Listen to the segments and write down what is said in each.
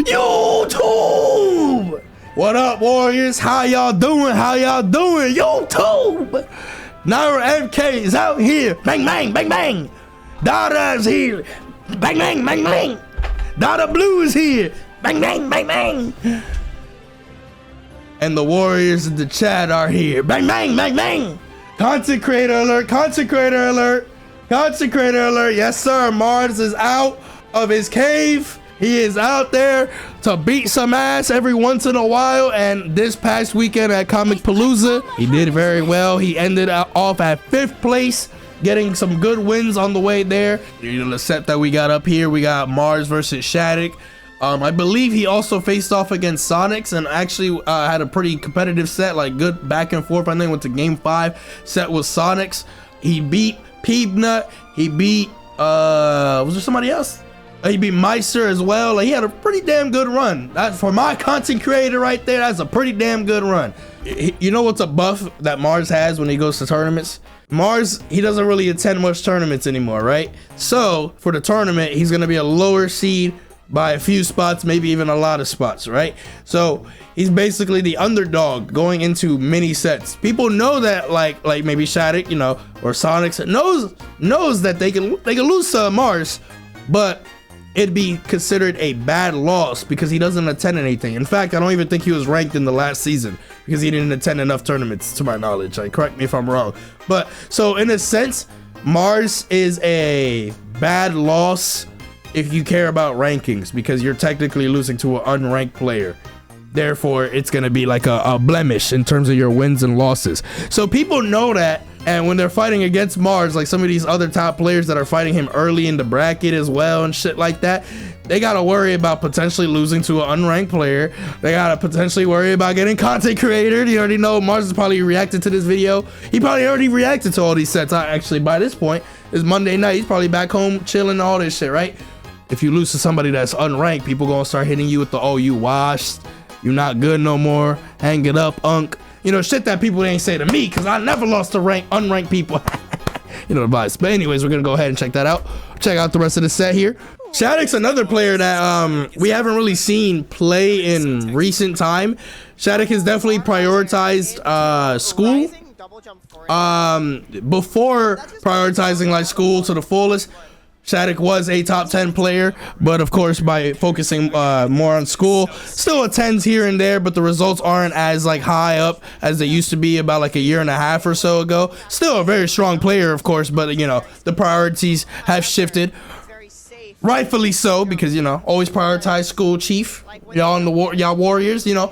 YouTube! What up, Warriors? How y'all doing? How y'all doing? YouTube! NairoMK is out here. Bang, bang, bang, bang. Dada's here. Bang, bang, bang, bang. Dada Blue is here. Bang, bang, bang, bang. And the Warriors in the chat are here. Bang, bang, bang, bang. Content creator alert. Content creator alert. Content creator alert. Yes, sir. Marss is out of his cave. He is out there to beat some ass every once in a while, and this past weekend at Comicpalooza, he did very well. He ended off at 5th place, getting some good wins on the way there. The set that we got up here, we got Marss versus SHADIC. I believe he also faced off against Sonix and actually had a pretty competitive set, like good back and forth. I think went to game 5. Set with Sonix. He beat Peabnut. He beat was there somebody else? He beat Meister as well. Like, he had a pretty damn good run. That, for my content creator right there, that's a pretty damn good run. You know what's a buff that Marss has when he goes to tournaments? Marss, he doesn't really attend much tournaments anymore, right? So for the tournament, he's gonna be a lower seed by a few spots, maybe even a lot of spots, right? So he's basically the underdog going into mini sets. People know that, like maybe SHADIC, you know, or Sonix knows that they can lose to Marss, but it'd be considered a bad loss because he doesn't attend anything. In fact, I don't even think he was ranked in the last season because he didn't attend enough tournaments, to my knowledge. Like, correct me if I'm wrong. But so in a sense, Marss is a bad loss if you care about rankings, because you're technically losing to an unranked player. Therefore, it's gonna be like a blemish in terms of your wins and losses. So people know that, and when they're fighting against Marss, like some of these other top players that are fighting him early in the bracket as well and shit like that, they gotta worry about potentially losing to an unranked player. They gotta potentially worry about getting content created. You already know Marss is probably reacted to this video. He probably already reacted to all these sets. Actually, by this point, it's Monday night. He's probably back home chilling, all this shit, right? If you lose to somebody that's unranked, people gonna start hitting you with the, oh, you washed, you not good no more, hang it up, unk. You know, shit that people ain't say to me, because I never lost to unranked people. You know the vibes. But anyways, we're gonna go ahead and check that out. Check out the rest of the set here. SHADIC's another player that we haven't really seen play in recent time. SHADIC has definitely prioritized school before prioritizing like school to the fullest. SHADIC was a top 10 player, but of course by focusing more on school, still attends here and there, but the results aren't as like high up as they used to be about like a year and a half or so ago. Still a very strong player, of course, but you know, the priorities have shifted. Rightfully so, because you know, always prioritize school, chief. Y'all in the y'all Warriors, you know,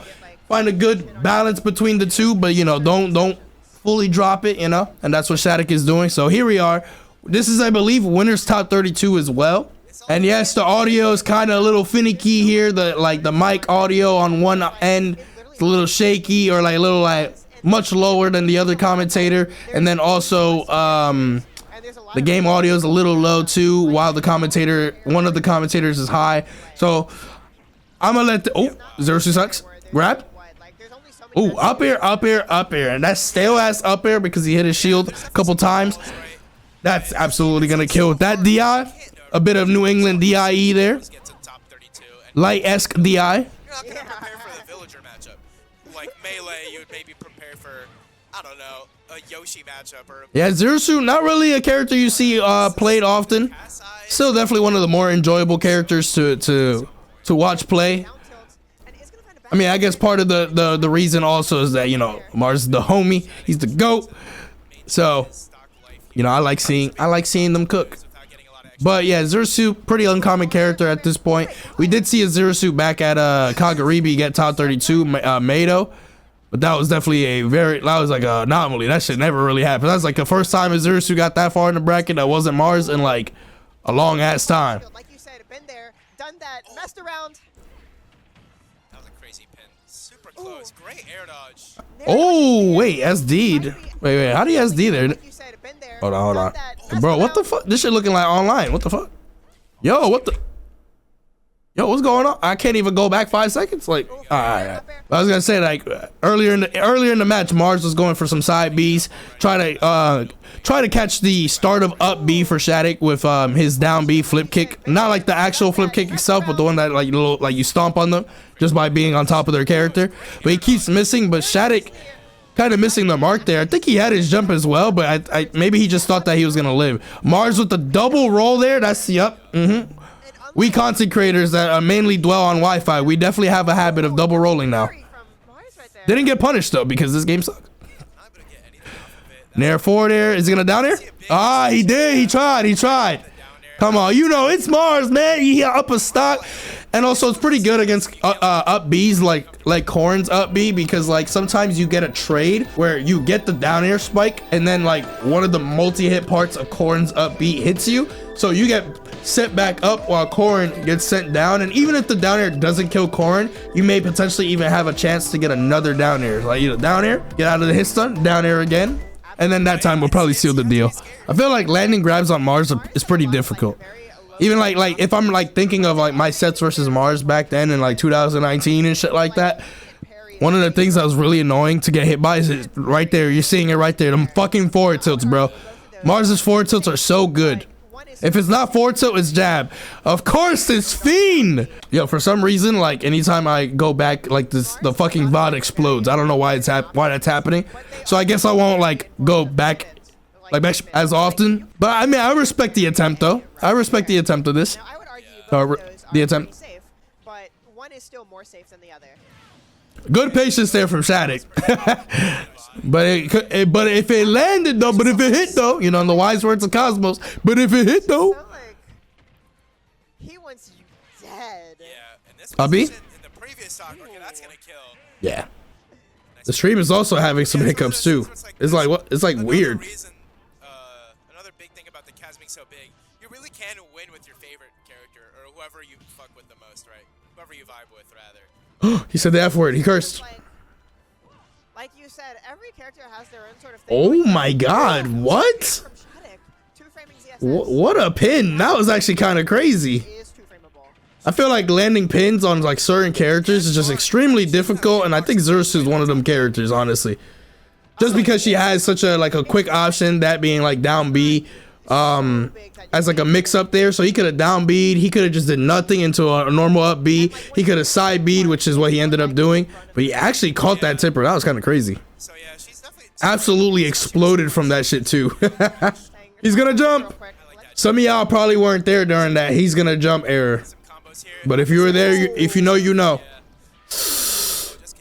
find a good balance between the two, but you know, don't fully drop it, you know, and that's what SHADIC is doing. So here we are. This is, I believe, winner's top 32 as well. And yes, the audio is kind of a little finicky here. The mic audio on one end is a little shaky, or like a little like much lower than the other commentator. And then also the game audio is a little low too, while one of the commentators is high. So I'm gonna let Zero sucks. Grab. Oh, up here. And that's stale ass up air because he hit his shield a couple times. That's absolutely gonna kill with that DI. A bit of New England DIE there. Light-esque DI. You're not gonna prepare for the villager matchup. Like melee, you would maybe prepare for, I don't know, a Yoshi matchup or. Yeah, Zero not really a character you see played often. Still definitely one of the more enjoyable characters to watch play. I mean, I guess part of the reason also is that, you know, Marss is the homie. He's the GOAT. So, you know, I like seeing them cook. But yeah, Zero pretty uncommon character at this point. We did see a Zero back at Kagaribi get top 32 Mado, but that was definitely that was like an anomaly. That shit never really happened. That's like the first time a Zero got that far in the bracket that wasn't Marss in like a long ass time. Like you said, been there, done that, messed around. That was a crazy pin. Super close. Great air dodge. Oh wait, SD'd. Wait, how do you SD there? Hold on. Bro, what the fuck? This shit looking like online. What the fuck? Yo, what the? Yo, what's going on? I can't even go back 5 seconds. Like, all right. I was gonna say, like, earlier in the match, Marss was going for some side Bs, try to catch the start of up B for SHADIC with his down B flip kick. Not like the actual flip kick itself, but the one that like you stomp on them just by being on top of their character. But he keeps missing. But SHADIC kind of missing the mark there. I think he had his jump as well, but I maybe he just thought that he was gonna live. Marss with the double roll there. That's the up. We content creators that mainly dwell on Wi-Fi, we definitely have a habit of double rolling now. Didn't get punished though because this game sucks. Nair forward air. Is he gonna down air? Ah, he did. He tried. Come on, you know it's Marss, man. He up a stock, and also it's pretty good against up Bs like Corrin's up B, because like sometimes you get a trade where you get the down air spike and then like one of the multi-hit parts of Corrin's up B hits you, so you get set back up while Corrin gets sent down. And even if the down air doesn't kill Corrin, you may potentially even have a chance to get another down air, like either down air, get out of the hit stun, down air again, and then that time will probably seal the deal. I feel like landing grabs on Marss is pretty difficult. Even like if I'm like thinking of like my sets versus Marss back then in like 2019 and shit like that, one of the things that was really annoying to get hit by is right there. You're seeing it right there. Them fucking forward tilts, bro. Mars's forward tilts are so good. If it's not forward tilt, it's jab. Of course, it's Fiend. Yo, for some reason, like anytime I go back, like the fucking VOD explodes. I don't know why that's happening. So I guess I won't like go back like as often. But I mean, I respect the attempt though. I respect the attempt of this. I would argue The attempt. safe, but one is still more safe than the other. Good patience there from SHADIC. But if it landed though, but if it hit though, you know, in the wise words of Cosmos, but if it hit though, Like, he wants you dead. Yeah, and this Abi? position in the previous stock, okay, that's gonna kill. yeah. The stream is also having some hiccups too. It's like what? It's like weird. Another big thing about the Kaz being so big, you really can win with your favorite character or whoever you fuck with the most, right? Whoever you vibe with, rather. He said the F word. He cursed. Like you said, every character has their own sort of thing. Oh my God! What? From SHADIC, two-framing ZSS What a pin! That was actually kind of crazy. is two-frameable. I feel like landing pins on like certain characters is just extremely difficult, and I think Zerus is one of them characters, honestly. Just because she has such a like a quick option, that being like down B, as like a mix up there, so he could have down B'd, he could have just did nothing into a normal up B, he could have side B'd, which is what he ended up doing, but he actually caught that tipper. That was kind of crazy. So yeah, she's definitely Absolutely exploded from that shit too. He's gonna jump. Some of y'all probably weren't there during that. He's gonna jump error. some combos here. But if you were there, if you know, you know.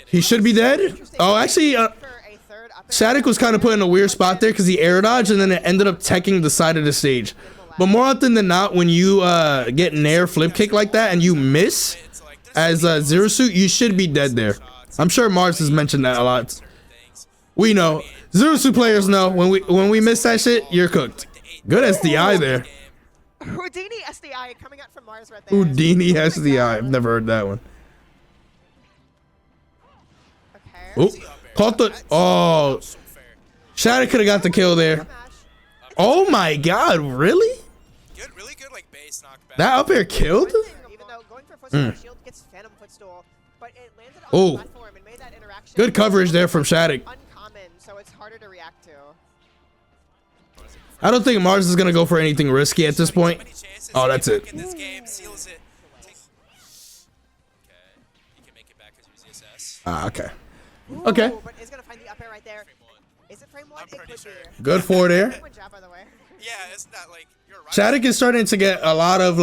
He should be dead. Oh, actually, SHADIC was kind of put in a weird spot there because he air dodged and then it ended up teching the side of the stage. But more often than not, when you get an air flip kick like that and you miss as Zero Suit, you should be dead there. I'm sure Marss has mentioned that a lot. We know. Zero Suit players know when we miss that shit, you're cooked. Good SDI there. Houdini SDI coming out from Marss right there. Houdini SDI. I've never heard that one. Okay. Oh, caught the. Oh, SHADIC could have got the kill there. Oh my God, really? Good, really good like base knockback. That up air killed? Even though going for footstool shield gets Phantom Footstool, but it landed on Oh. the platform and made that interaction Good coverage there from SHADIC. uncommon, so it's harder to react to. I don't think Marss is gonna go for anything risky at this point. Oh, that's it. In this game, seals it. Okay, you can make it back because you're ZSS. Ah, okay. Okay. Ooh, but is gonna find the up air right there. Is it frame one? I'm It pretty could sure. be. Good forward air. Good job, by the way. Yeah, it's not like you're right. SHADIC is starting to get a lot of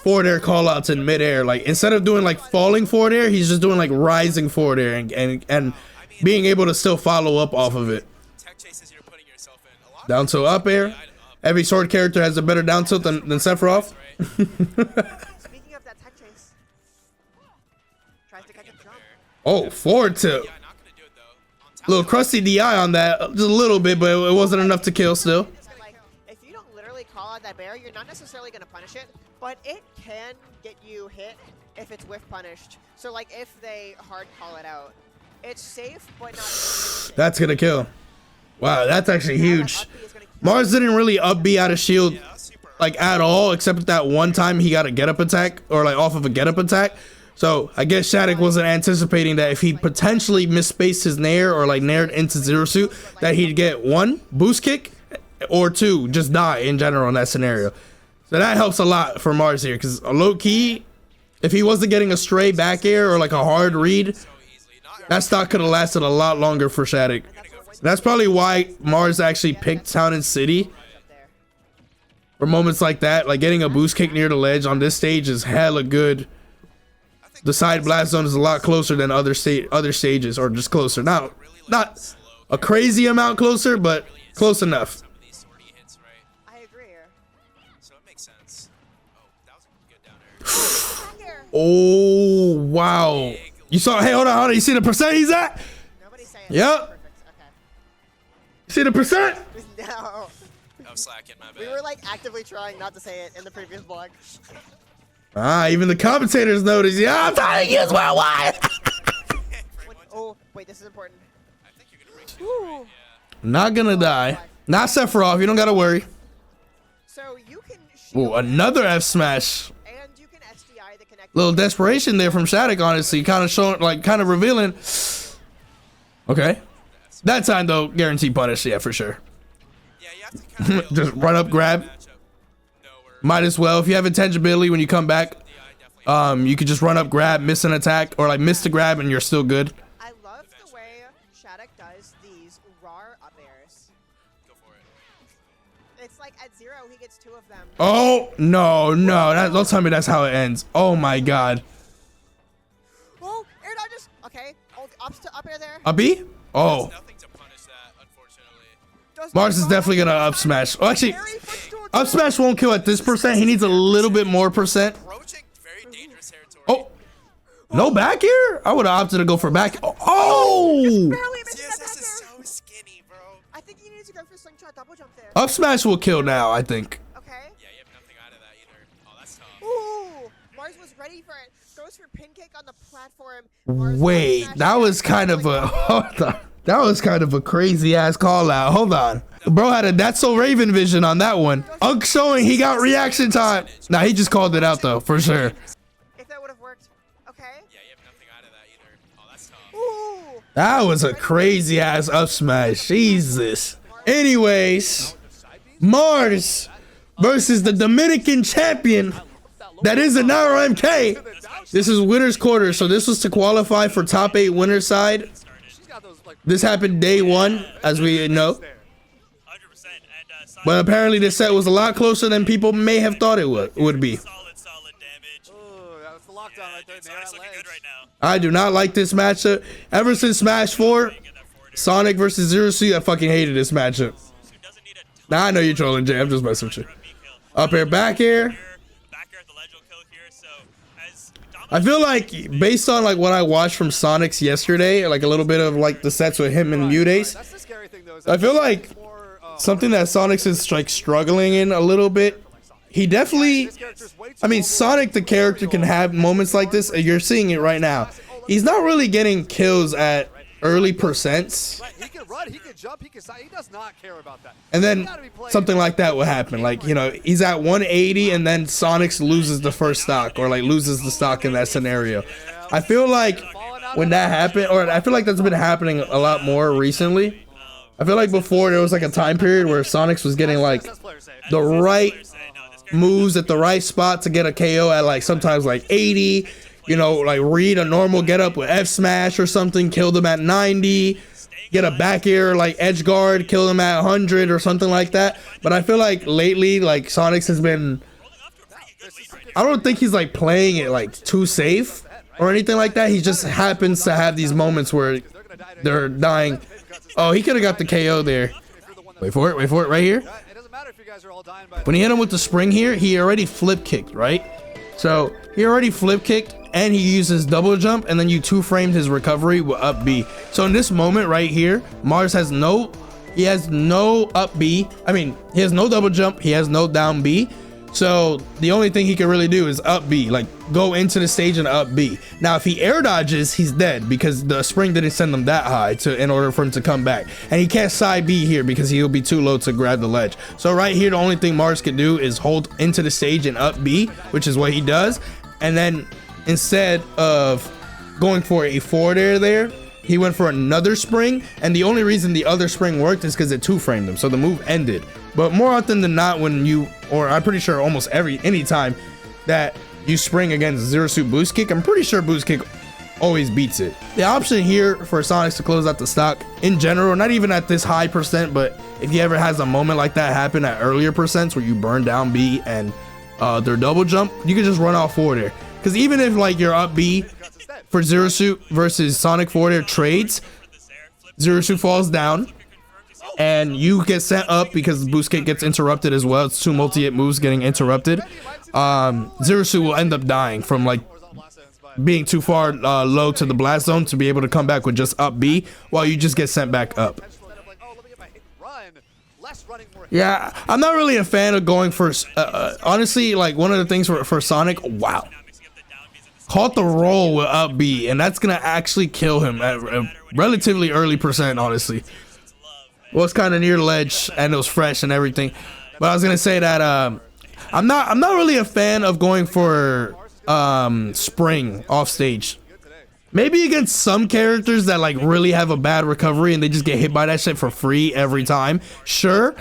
forward air callouts in midair. Like instead of doing like falling forward air, he's just doing like rising forward air and being able to still follow up off of it. Tech chases you're putting yourself in. A lot Down tilt up air. Every sword character has a better down tilt than Sephiroth. Speaking of that tech chase, tries to catch a jump. Oh, forward tilt. Yeah, not gonna do it though. On top Little crusty DI on that, just a little bit, but it wasn't enough to kill still. Like, if you don't literally call out that bear, you're not necessarily gonna punish it, but it can get you hit if it's whiff punished. So like if they hard call it out, it's safe but not. That's gonna kill. Wow, that's actually huge. Marss didn't really up B out of shield like at all, except that one time he got a get up attack or like off of a get up attack. So I guess SHADIC wasn't anticipating that if he potentially misspaced his nair or like naired into zero suit, that he'd get 1 boost kick or 2 just die in general in that scenario. So that helps a lot for Marss here, because a low key, if he wasn't getting a stray back air or like a hard read, that stock could have lasted a lot longer for SHADIC. That's probably why Marss actually picked Town and City. For moments like that, like getting a boost kick near the ledge on this stage is hella good. The side blast zone is a lot closer than other stages, or just closer. Not a crazy amount closer, but close enough. I agree here. So it makes sense. Oh, that was a good down air. Oh wow! You saw? Hey, hold on. You see the percent he's at? Nobody's saying Yep. perfect. You see the percent? Okay. No. I was slacking, my bad. We were like actively trying not to say it in the previous blog. Even the commentators notice. Yeah, I'm trying to use worldwide. Oh, wait, this is important. I think you're gonna break 2, right? Yeah. Not gonna die. Not Sephiroth. You don't gotta worry. So you can shield Oh, another F smash. and you can SDI the connect. Little desperation there from SHADIC, honestly. Kind of showing, like, kind of revealing. Okay. That time though, guaranteed punish. Yeah, for sure. Yeah, you have to kind of Just run up, grab. Might as well. If you have intangibility when you come back, you could just run up, grab, miss an attack, or like miss the grab, and you're still good. I love the way SHADIC does these raw up airs. Go for it. It's like at 0 he gets 2 of them. Oh no, don't tell me that's how it ends. Oh my god. Oh, air dodges. Okay, up air there. A B? Oh, Nothing to punish that, unfortunately. Does Marss is definitely gonna up smash. Oh, actually, up smash won't kill at this percent. He needs a little bit more percent. Approaching very dangerous territory. Oh, no back here? I would have opted to go for back. Oh! Barely missed that CSS back is there. so skinny, bro. I think he needs to go for slingshot double jump there. Up smash will kill now, I think. Okay. Yeah, you have nothing out of that either. Oh, that's tough. Ooh, Marss was ready for it. Goes for pin kick on the platform. Marss Wait, smash that down. was kind of a hold on. That was kind of a crazy ass call out. Hold on. Bro had a That's So Raven vision on that one. Unk showing he got reaction time. Nah, he just called it out though, for sure. If that would have worked. Okay. Yeah, you have nothing out of that either. Oh, that's tough. Ooh. That was a crazy ass up smash. Jesus. Anyways, Marss versus the Dominican champion that is a NairoMK. This is winner's quarter, so this was to qualify for top 8 winner side. This happened day 1, as we know. 100%. But apparently this set was a lot closer than people may have thought it would be. Solid damage. Oh, that was the lockdown right there. Dude, Nair Sonic's that looking ledge. good right now. I do not like this matchup. Ever since Smash 4, Get that forward air. Sonic versus Zero Suit, I fucking hated this matchup. Who doesn't need a ton Nah, I know you're trolling, Jay. I'm just messing with you. of beat kill. Up air, back air. Back air at the ledge will kill here. So as I feel like based on like what I watched from Sonix yesterday, like a little bit of like the sets with him and Mutace, That's the scary thing, though. Is I feel like more, something that Sonix is like struggling in a little bit. He definitely, this character's way too I mean, mobile. Sonic the character can have moments like this. You're seeing it right now. He's not really getting kills at early percents, Right, he can run, he can jump, he can side. He does not care about that. and then something like that will happen. Like, you know, he's at 180 and then Sonix loses the first stock or like loses the stock in that scenario. I feel like when that happened, or I feel like that's been happening a lot more recently. I feel like before there was like a time period where Sonix was getting like That's player safe. the right moves at the right spot to get a KO at like sometimes like 80, you know, like read a normal get up with F smash or something, kill them at 90, get a back air like edge guard, kill them at 100 or something like that. But I feel like lately, like Sonix has been, I don't think he's like playing it like too safe or anything like that. He just happens to have these moments where they're dying. Oh, he could have got the KO there. Wait for it, right here. It doesn't matter if you guys are all dying by When he hit him with the spring here, he already flip kicked, right? So he already flip kicked and he uses double jump, and then you 2-framed his recovery with up B. So in this moment right here, Marss has no up B. I mean, he has no double jump, he has no down B. So the only thing he can really do is up B, like go into the stage and up B. Now, if he air dodges, he's dead because the spring didn't send him that high in order for him to come back. And he can't side B here because he'll be too low to grab the ledge. So right here, the only thing Marss can do is hold into the stage and up B, which is what he does. And then instead of going for a forward air there, he went for another spring, and the only reason the other spring worked is because it two-framed him, so the move ended. But more often than not, when you, or I'm pretty sure almost any time that you spring against zero suit boost kick, I'm pretty sure boost kick always beats it. The option here for Sonix to close out the stock in general, not even at this high percent, but if he ever has a moment like that happen at earlier percents where you burn down B and their double jump, you can just run off forward air. Because even if like you're up B for zero suit versus Sonic forward air trades, zero suit falls down and you get sent up because the boost kick gets interrupted as well. It's two multi-hit moves getting interrupted. Zero suit will end up dying from like being too far low to the blast zone to be able to come back with just up B while you just get sent back up. Yeah, I'm not really a fan of going for honestly, like one of the things for Sonic, wow, caught the roll with up B, and that's gonna actually kill him at a relatively early percent, honestly. Well, it's kind of near the ledge and it was fresh and everything, but I was gonna say that I'm not really a fan of going for spring off stage. Maybe against some characters that like really have a bad recovery and they just get hit by that shit for free every time, sure.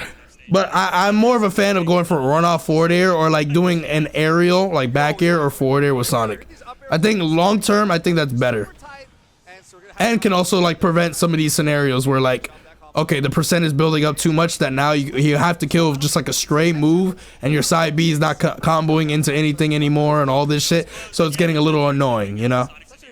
But I'm more of a fan of going for a run-off forward air or like doing an aerial, like back air or forward air with Sonic. I think long-term, I think that's better. And can also like prevent some of these scenarios where like, okay, the percent is building up too much that now you have to kill just like a stray move and your side B is not comboing into anything anymore and all this shit. So it's getting a little annoying, you know?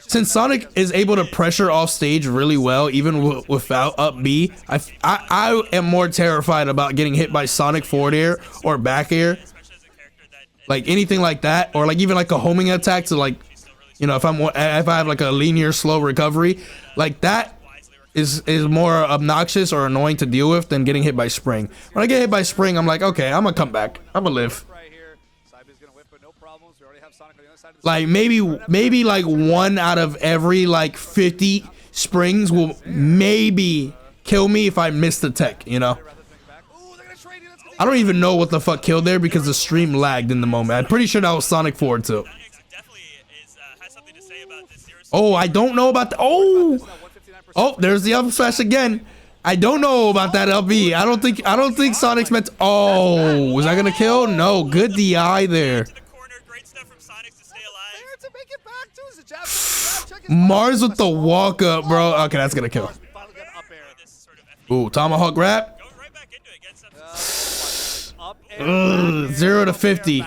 Since Sonic is able to pressure off stage really well, even without up B, I am more terrified about getting hit by Sonic forward air or back air, like anything like that, or like even like a homing attack to like, you know, if I have like a linear slow recovery, like that is more obnoxious or annoying to deal with than getting hit by spring. When I get hit by spring, I'm like, okay, I'm gonna come back, I'm gonna live. Like maybe like 1 out of every like 50 springs will maybe kill me if I miss the tech, you know? I don't even know what the fuck killed there because the stream lagged in the moment. I'm pretty sure that was Sonic forward too. Oh, I don't know about the there's the up smash again. I don't know about that LB. I don't think Sonic's meant to, was that gonna kill? No, good DI there. Marss with the walk up, bro. Okay, that's gonna kill. Ooh, tomahawk grab. 0 to 50.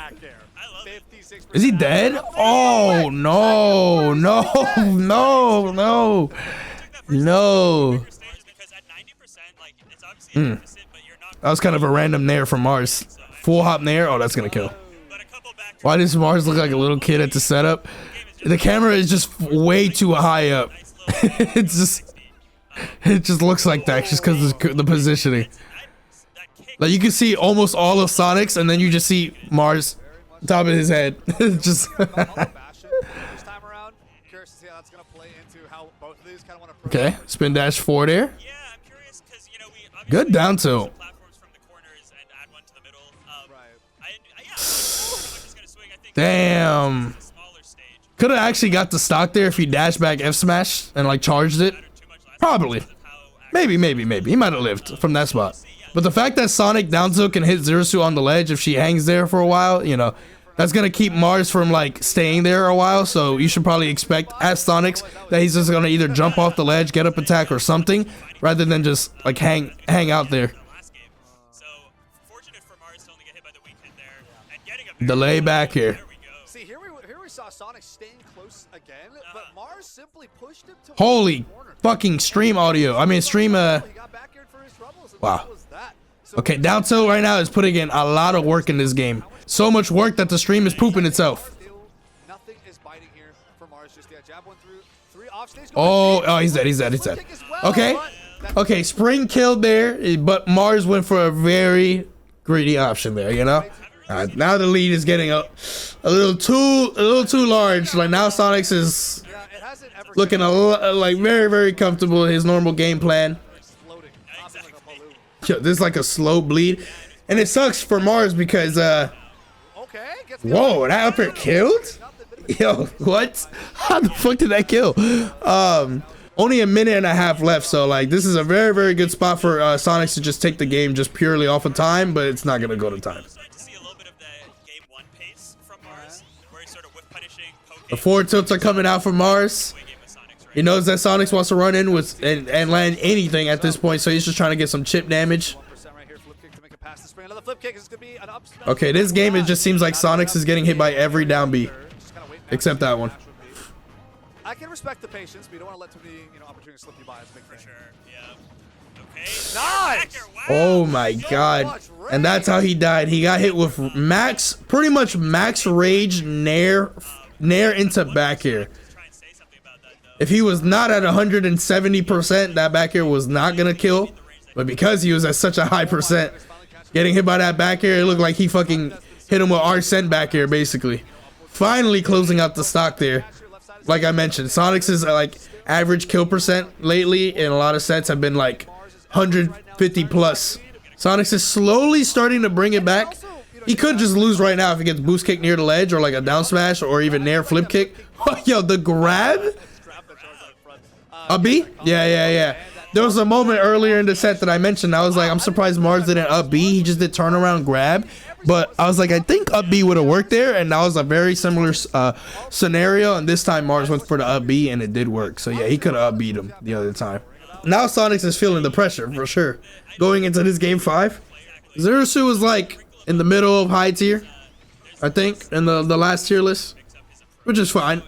Is he dead? Oh no, no, no, no, no. That was kind of a random nair from Marss. Full hop nair. Oh, that's gonna kill. Why does Marss look like a little kid at the setup? The camera is just way too high up. it just looks like that just because the positioning. Like you can see almost all of Sonic's, and then you just see Marss top of his head. Just okay, spin dash forward air. Good down tilt. Damn. Could have actually got the stock there if he dashed back F smash and like charged it. Probably. Maybe. He might have lived from that spot. But the fact that Sonic down tilt can hit zero suit on the ledge if she hangs there for a while, you know, that's gonna keep Marss from like staying there a while. So you should probably expect at Sonix that he's just gonna either jump off the ledge, get up attack or something, rather than just like hang out there. Delay back here. See, here we saw Sonic staying close again, but Marss simply pushed him to holy fucking stream audio. I mean stream wow. Okay, down tilt right now is putting in a lot of work in this game. So much work that the stream is pooping itself. Nothing is biting here for Marss. Just jab one through, 3 off stage. Oh, he's dead. Okay, spring killed there, but Marss went for a very greedy option there, you know? Now the lead is getting a little too large. Like now Sonix is looking like very comfortable in his normal game plan. Yo, this is like a slow bleed, and it sucks for Marss because whoa, that up air killed. Yo, what? How the fuck did that kill? Only a minute and a half left, so like this is a very good spot for Sonix to just take the game just purely off of time, but it's not gonna go to time. The forward tilts are coming out for Marss. He knows that Sonix wants to run in with and land anything at this point, so he's just trying to get some chip damage. Okay, this game it just seems like Sonix is getting hit by every down B, except that one. I can respect the patience, but you don't want to let too many opportunities slip you by. As a big For thing. sure, yeah. Okay. Nice. Oh my god. And that's how he died. He got hit with pretty much max rage nair into back air. If he was not at 170%, that back air was not gonna kill. But because he was at such a high percent, getting hit by that back air, it looked like he fucking hit him with Arsene back air, basically. Finally closing out the stock there. Like I mentioned, Sonix's like average kill percent lately in a lot of sets have been like 150 plus. Sonix is slowly starting to bring it back. He could just lose right now if he gets boost kick near the ledge or like a down smash or even nair flip kick. Yo, the grab? Up B? Yeah. There was a moment earlier in the set that I mentioned. I was like, I'm surprised Marss didn't up B. He just did turnaround grab. But I was like, I think up B would have worked there. And that was a very similar scenario. And this time Marss went for the up B and it did work. So yeah, he could have up B'd him the other time. Now Sonix is feeling the pressure for sure. Going into this game 5. Zerasu was like in the middle of high tier, I think, in the last tier list, which is fine.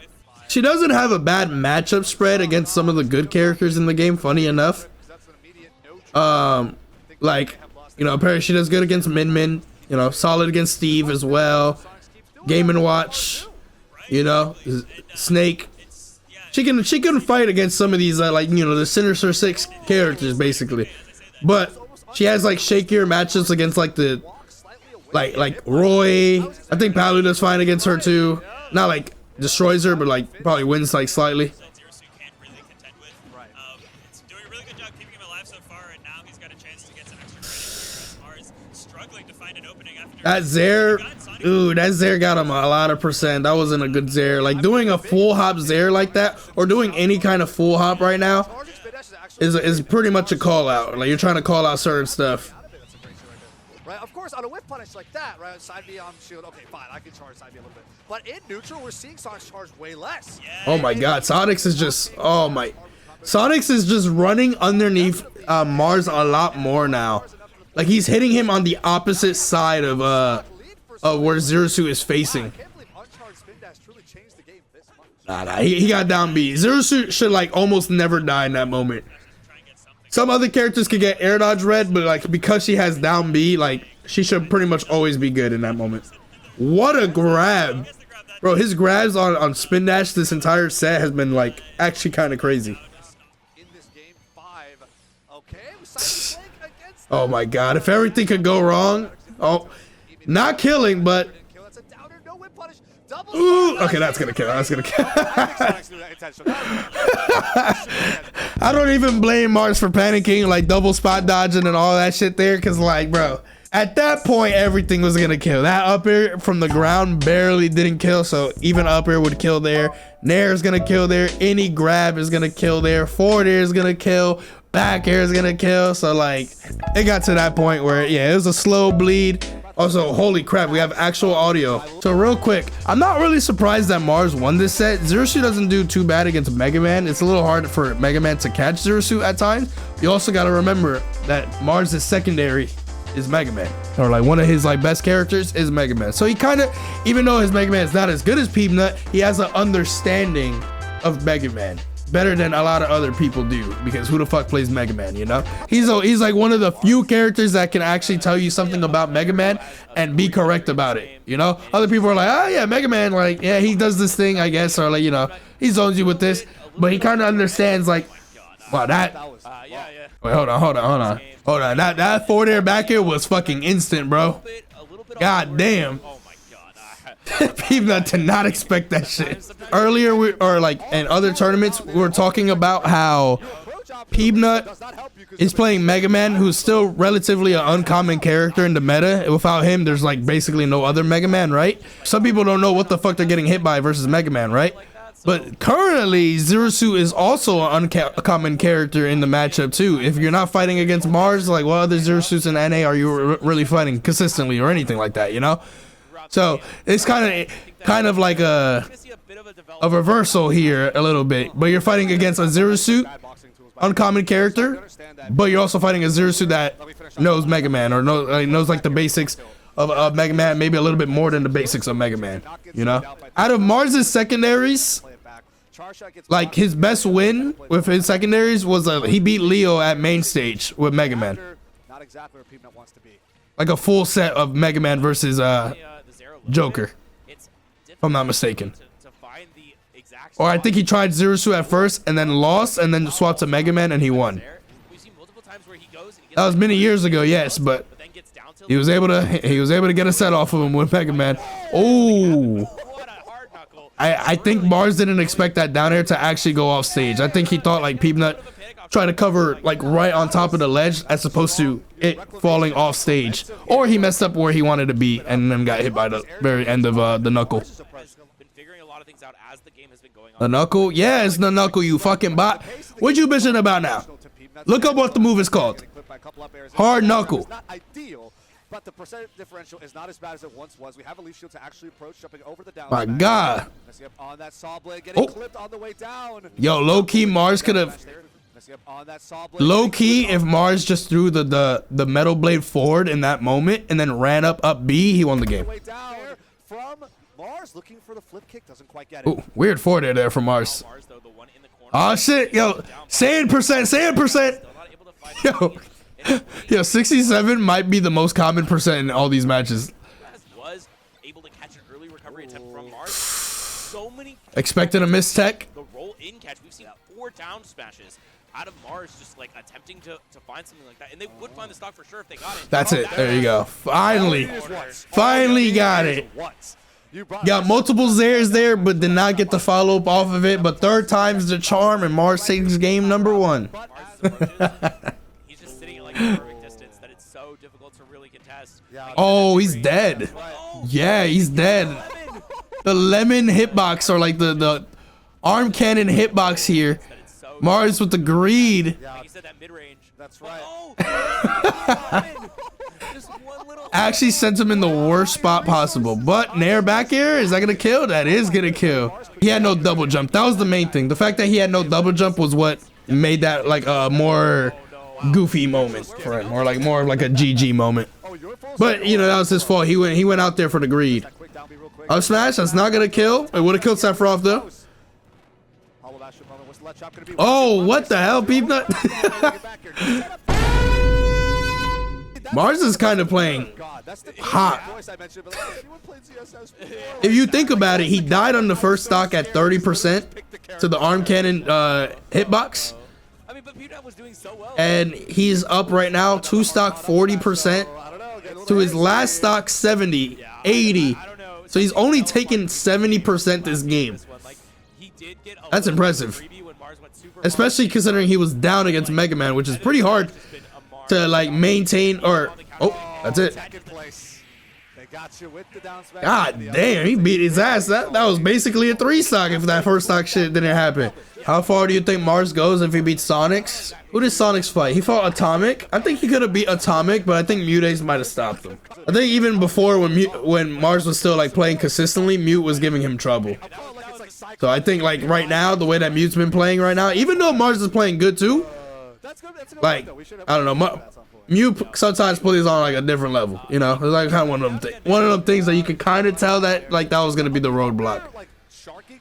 She doesn't have a bad matchup spread against some of the good characters in the game, funny enough. Like, apparently she does good against Min, solid against Steve as well. Game & Watch, Snake. She can fight against some of these the Sinister 6 characters basically. But she has like shakier matchups against like the like Roy. I think Palu does fine against her too. Not like destroys her, but like probably wins like slightly. It's doing a really good job keeping him alive so far, and now he's got a chance to get some extra credit. Marss struggling to find an opening after that Zair. Ooh, that Zair got him a lot of percent. That wasn't a good Zair. Like doing a full hop Zair like that, or doing any kind of full hop right now, is pretty much a call out. Like you're trying to call out certain stuff. Right, of course, on a whip punish like that, right? Side B on shield. Okay, fine, I can charge side B a little bit. But in neutral, we're seeing Sonix charge way less. Oh my God, Sonix is just Sonix is just running underneath Marss a lot more now. Like he's hitting him on the opposite side of where Zerasu is facing. Nah, he got down B. Zerasu should like almost never die in that moment. Some other characters could get air dodge red, but like because she has down B, like she should pretty much always be good in that moment. What a grab. Bro, his grabs on spin dash this entire set has been like actually kind of crazy. Oh my God, if everything could go wrong. Oh, not killing, but ooh, okay, that's gonna kill. That's gonna kill. I don't even blame Marss for panicking, like double spot dodging and all that shit there, cause like, bro, at that point everything was gonna kill. That up air from the ground barely didn't kill, so even up air would kill there. Nair is gonna kill there. Any grab is gonna kill there. Forward air is gonna kill. Back air is gonna kill. So like, it got to that point where yeah, it was a slow bleed. Also, holy crap, we have actual audio. So real quick, I'm not really surprised that Marss won this set. Zerasu doesn't do too bad against Mega Man. It's a little hard for Mega Man to catch Zerasu at times. You also got to remember that Marss' secondary is Mega Man, or like one of his like best characters is Mega Man. So he kind of, even though his Mega Man is not as good as Peabnut, he has an understanding of Mega Man better than a lot of other people do, because who the fuck plays Mega Man, He's like one of the few characters that can actually tell you something about Mega Man and be correct about it, Other people are like, oh yeah, Mega Man, like, yeah, he does this thing, I guess, or like, he zones you with this, but he kind of understands like, wow, that, wait, hold on, that forward air back air was fucking instant, bro. God damn. Oh my god. Peabnut did not expect that shit. Earlier, in other tournaments, we were talking about how Peabnut is playing Mega Man, who's still relatively an uncommon character in the meta. Without him, there's like basically no other Mega Man, right? Some people don't know what the fuck they're getting hit by versus Mega Man, right? But currently, Zero Suit is also an uncommon character in the matchup too. If you're not fighting against Marss, like what other Zero Suits in NA are you really fighting consistently or anything like that, you know? So it's kind of like a reversal here a little bit. But you're fighting against a Zero Suit uncommon character, but you're also fighting a Zero Suit that knows Mega Man or knows like the basics of Mega Man, maybe a little bit more than the basics of Mega Man, you know? Out of Mars's secondaries, like his best win with his secondaries was he beat Leo at main stage with Mega Man. Like a full set of Mega Man versus Joker, if I'm not mistaken. Or I think he tried Zero Suit at first and then lost and then swapped to Mega Man and he won. That was many years ago, yes, but he was able to get a set off of him with Mega Man. Oh, I think Marss didn't expect that down air to actually go off stage. I think he thought like Peabnut tried to cover like right on top of the ledge as opposed to it falling off stage, or he messed up where he wanted to be and then got hit by the very end of the knuckle. The knuckle? Yeah, it's the knuckle, you fucking bot. What you bitching about now? Look up what the move is called. Hard knuckle. But the percent differential is not as bad as it once was. We have a leaf shield to actually approach, jumping over the down. My God. On that saw blade, getting clipped on the way down. Yo, low key, Marss could have. Low key, if Marss just threw the metal blade forward in that moment and then ran up B, he won the game. From Marss, looking for the flip kick, doesn't quite get it. Ooh, weird forward air there from Marss. Oh shit, yo, sand percent. Yo. Yo, 67 might be the most common percent in all these matches. Was able to catch an early recovery attempt from Marss. So many expecting a miss tech. The roll in catch. We've seen 4 down smashes out of Marss, just like attempting to find something like that, and they would find the stock for sure if they got it. That's it. There you go. Finally got it. Got multiple Zairs there, but did not get the follow up off of it. But third time's the charm, and Marss takes game number 1. Perfect distance that it's so difficult to really contest. Oh, he's dead. Yeah, he's dead. The lemon hitbox, or like the arm cannon hitbox here. Marss with the greed. Like you said, that mid-range. That's right. Actually sent him in the worst spot possible. But Nair back air, is that gonna kill? That is gonna kill. He had no double jump. That was the main thing. The fact that he had no double jump was what made that like a more goofy moment for him, or like more of like a GG moment. But you know, that was his fault. He went out there for the greed. Up smash, that's not gonna kill. It would have killed Sephiroth though. Oh, what the hell, Peabnut? Marss is kind of playing hot. If you think about it, he died on the first stock at 30% to the arm cannon hitbox. And he's up right now, 2 stock 40% to his last stock 70, 80. So he's only taken 70% this game. That's impressive. Especially considering he was down against Mega Man, which is pretty hard to like maintain or... Oh, that's it. God damn, he beat his ass. That was basically a 3 stock if that first stock shit didn't happen. How far do you think Marss goes if he beats Sonix? Who did Sonix fight? He fought Atomic. I think he could have beat Atomic, but I think Mutace might have stopped him. I think even before when Marss was still like playing consistently, Mute was giving him trouble. So I think like right now, the way that Mute's been playing right now, even though Marss is playing good too, like, I don't know, Mute sometimes plays on like a different level, you know? It's like kind of one of them things that you could kind of tell that like that was gonna be the roadblock.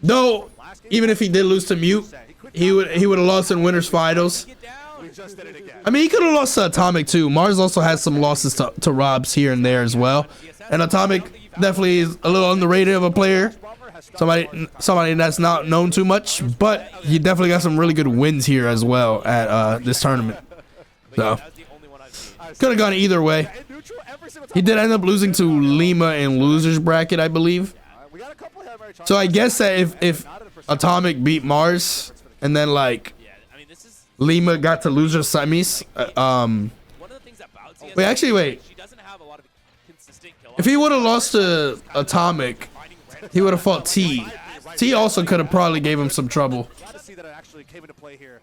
Though, even if he did lose to Mute, he would have lost in Winners Finals. I mean, he could have lost to Atomic too. Marss also has some losses to Robs here and there as well. And Atomic definitely is a little underrated of a player. Somebody that's not known too much, but he definitely got some really good wins here as well at this tournament. So Could have gone either way. Yeah, in neutral, every single time He did end up losing to Lima in losers bracket, I believe. we got a couple Hail Mary charges. So I guess that if Atomic beat Marss and then like Yeah, I mean, this is Lima got to loser semis, one of the things about TSM. wait, actually, wait. She doesn't have a lot of consistent kill. If he would have lost to Atomic, he would have fought T. T also could have probably gave him some trouble. Glad to see that it actually came into play here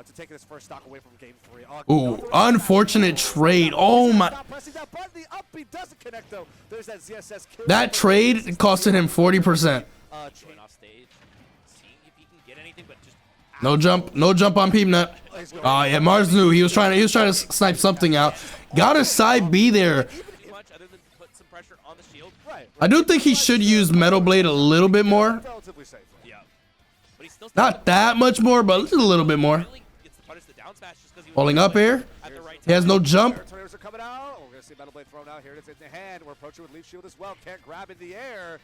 to take this first stock away from game 3. Ooh, unfortunate trade. Oh my. Stop pressing that button. The up B doesn't connect though. There's that ZSS kill. That trade costed him 40%. Going off stage, seeing if he can get anything, but just No jump on Peabnut. Oh yeah, Marss knew he was trying to snipe something out. Got a side B there. too much other than put some pressure on the shield. Right. I do think he should use Metal Blade a little bit more. Relatively safe. Yeah, but he's still Not that much more, but just a little bit more. really gets to punish the down smash just because he was Holding up here. at the right He has no jump. Tornadoes are coming out. We're gonna see Metal Blade thrown out. Here it is in the hand. We're approaching with Leaf Shield as well. Can't grab in the air.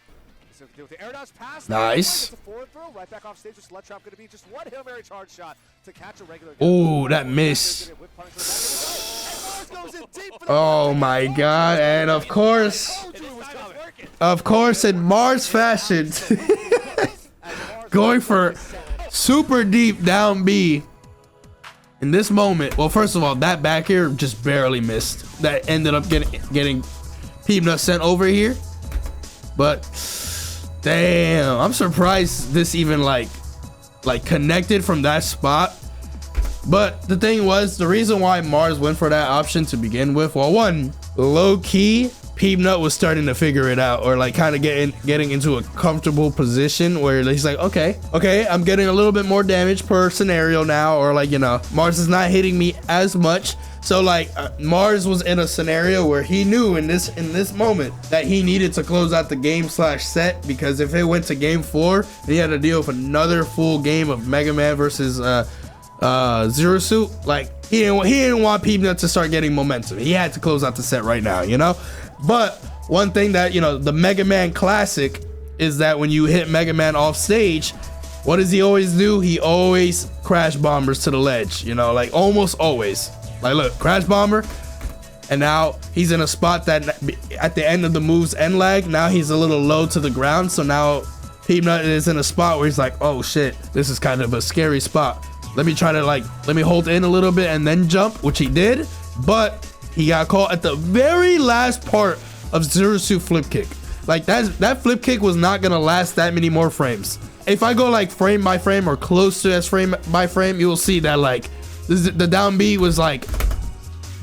So deal with the air dodge pass. Nice. It's a forward throw. Right back off stage with Sled Trap. Gonna be just one Hail Mary charge shot to catch a regular. Ooh, that miss. Oh my god, and of course in Marss fashion, going for super deep down B in this moment. Well, first of all, that back here just barely missed. That ended up getting Peabnut sent over here. But damn, I'm surprised this even like connected from that spot. But the thing was, the reason why Marss went for that option to begin with, well, one, low key, Peabnut was starting to figure it out, or like kind of getting into a comfortable position where he's like, okay, I'm getting a little bit more damage per scenario now, or like, you know, Marss is not hitting me as much. So like Marss was in a scenario where he knew in this moment that he needed to close out the game/set, because if it went to game 4 and he had to deal with another full game of Mega Man versus Zero Suit, like he didn't want Peabnut to start getting momentum. He had to close out the set right now, you know. But one thing that, you know, the Mega Man classic is that when you hit Mega Man off stage, what does he always do? He always crash bombers to the ledge, you know, like almost always. Like look, crash bomber, and now he's in a spot that at the end of the move's end lag, now he's a little low to the ground. So now Peabnut is in a spot where he's like, oh shit, this is kind of a scary spot. Let me hold in a little bit and then jump, which he did, but he got caught at the very last part of Zero Suit flip kick. Like that flip kick was not gonna last that many more frames. If I go like frame by frame or close to as frame by frame, you will see that like the down B was like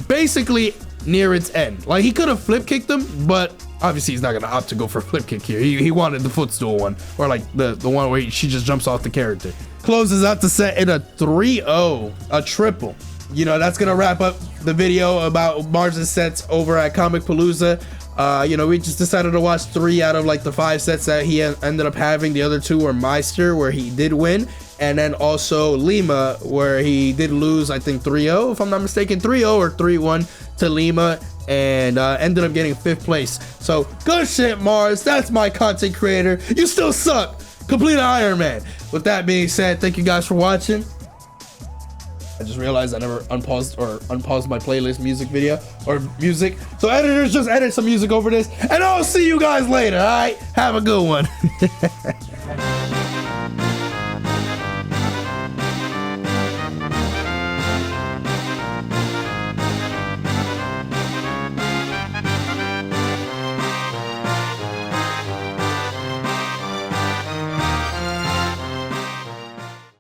basically near its end. Like he could have flip kicked him, but obviously he's not gonna opt to go for a flip kick here. He wanted the footstool one, or like the one where she just jumps off the character. Closes out the set in a 3-0, a triple. You know, that's gonna wrap up the video about Marss' sets over at Comicpalooza. You know, we just decided to watch 3 out of like the 5 sets that he ended up having. The other 2 were Meister, where he did win, and then also Lima, where he did lose, I think 3-0, if I'm not mistaken, 3-0 or 3-1 to Lima, and ended up getting 5th place. So good shit, Marss. That's my content creator. You still suck. Complete Iron Man. With that being said, thank you guys for watching. I just realized I never unpaused my playlist music video or music. So editors, just edit some music over this, and I'll see you guys later. All right, have a good one.